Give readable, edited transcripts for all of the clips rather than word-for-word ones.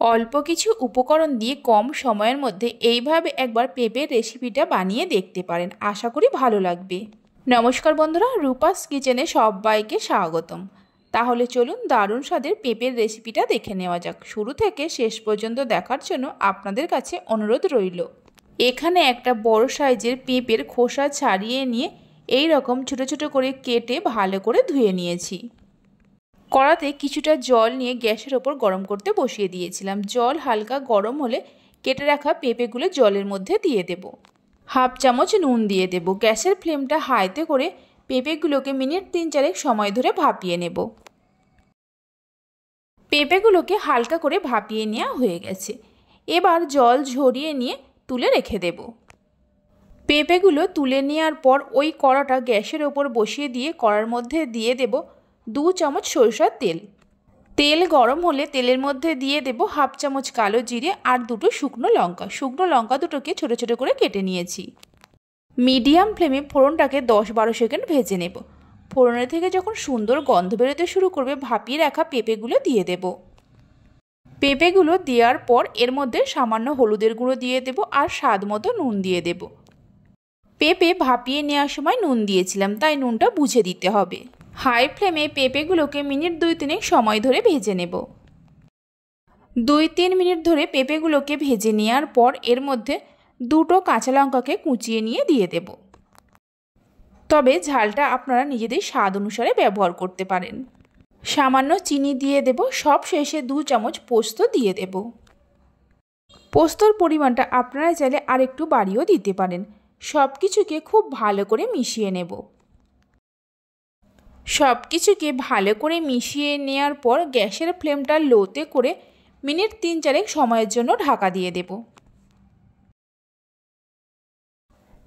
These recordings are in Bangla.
অল্প কিছু উপকরণ দিয়ে কম সময়ের মধ্যে এইভাবে একবার পেঁপের রেসিপিটা বানিয়ে দেখতে পারেন। আশা করি ভালো লাগবে। নমস্কার বন্ধুরা, রূপাস কিচেনে সবাইকে স্বাগতম। তাহলে চলুন দারুণ স্বাদের পেঁপের রেসিপিটা দেখে নেওয়া যাক। শুরু থেকে শেষ পর্যন্ত দেখার জন্য আপনাদের কাছে অনুরোধ রইল। এখানে একটা বড় সাইজের পেঁপের খোসা ছাড়িয়ে নিয়ে এই রকম ছোট ছোট করে কেটে ভালো করে ধুয়ে নিয়েছি। কড়াতে কিছুটা জল নিয়ে গ্যাসের ওপর গরম করতে বসিয়ে দিয়েছিলাম। জল হালকা গরম হলে কেটে রাখা পেঁপেগুলো জলের মধ্যে দিয়ে দেব। হাফ চামচ নুন দিয়ে দেব। গ্যাসের ফ্লেমটা হাইতে করে পেঁপেগুলোকে মিনিট 3-4 সময় ধরে ভাপিয়ে নেব। পেঁপেগুলোকে হালকা করে ভাপিয়ে নেওয়া হয়ে গেছে। এবার জল ঝরিয়ে নিয়ে তুলে রেখে দেব। পেঁপেগুলো তুলে নেওয়ার পর ওই কড়াটা গ্যাসের ওপর বসিয়ে দিয়ে কড়ার মধ্যে দিয়ে দেব 2 চামচ সরিষার তেল। তেল গরম হলে তেলের মধ্যে দিয়ে দেব হাফ চামচ কালো জিরে আর 2টো শুকনো লঙ্কা। শুকনো লঙ্কা দুটোকে ছোট ছোট করে কেটে নিয়েছি। মিডিয়াম ফ্লেমে ফোড়নটাকে 10-12 সেকেন্ড ভেজে নেব। ফোড়নের থেকে যখন সুন্দর গন্ধ বেরোতে শুরু করবে ভাপিয়ে রাখা পেঁপেগুলো দিয়ে দেব। পেঁপেগুলো দেওয়ার পর এর মধ্যে সামান্য হলুদের গুঁড়ো দিয়ে দেব আর স্বাদ মতো নুন দিয়ে দেব। পেঁপে ভাপিয়ে নেওয়ার সময় নুন দিয়েছিলাম, তাই নুনটা বুঝে দিতে হবে। হাই ফ্লেমে পেঁপেগুলোকে মিনিট 2-3 সময় ধরে ভেজে নেব। 2-3 মিনিট ধরে পেঁপেগুলোকে ভেজে নেওয়ার পর এর মধ্যে 2টো কাঁচা লঙ্কাকে কুচিয়ে নিয়ে দিয়ে দেব। তবে ঝালটা আপনারা নিজেদের স্বাদ অনুসারে ব্যবহার করতে পারেন। সামান্য চিনি দিয়ে দেব। সব শেষে 2 চামচ পোস্ত দিয়ে দেব। পোস্তর পরিমাণটা আপনারা চাইলে আর একটু বাড়িয়েও দিতে পারেন। সব কিছুকে খুব ভালো করে মিশিয়ে নেব। সব কিছুকে ভালো করে মিশিয়ে নেওয়ার পর গ্যাসের ফ্লেমটা লোতে করে মিনিট 3-4 সময়ের জন্য ঢাকা দিয়ে দেব।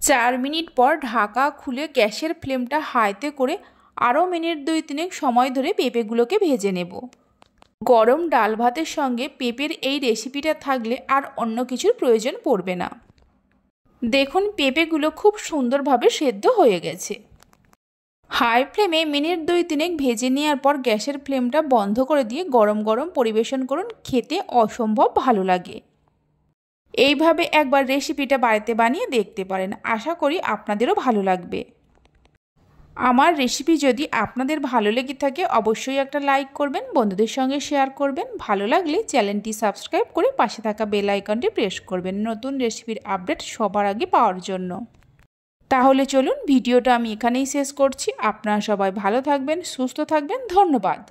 4 মিনিট পর ঢাকা খুলে গ্যাসের ফ্লেমটা হাইতে করে আরও মিনিট 2-3 সময় ধরে পেঁপেগুলোকে ভেজে নেব। গরম ডাল ভাতের সঙ্গে পেঁপের এই রেসিপিটা থাকলে আর অন্য কিছুর প্রয়োজন পড়বে না। দেখুন পেঁপেগুলো খুব সুন্দরভাবে সেদ্ধ হয়ে গেছে। হাই ফ্লেমে মিনিট 2-3 ভেজে নেওয়ার পর গ্যাসের ফ্লেমটা বন্ধ করে দিয়ে গরম গরম পরিবেশন করুন। খেতে অসম্ভব ভালো লাগে। এইভাবে একবার রেসিপিটা বাড়িতে বানিয়ে দেখতে পারেন। আশা করি আপনাদেরও ভালো লাগবে। আমার রেসিপি যদি আপনাদের ভালো লেগে থাকে অবশ্যই একটা লাইক করবেন, বন্ধুদের সঙ্গে শেয়ার করবেন। ভালো লাগলে চ্যানেলটি সাবস্ক্রাইব করে পাশে থাকা বেল আইকনটি প্রেস করবেন নতুন রেসিপির আপডেট সবার আগে পাওয়ার জন্য। তাহলে চলুন ভিডিওটা আমি এখানেই শেষ করছি। আপনারা সবাই ভালো থাকবেন, সুস্থ থাকবেন। ধন্যবাদ।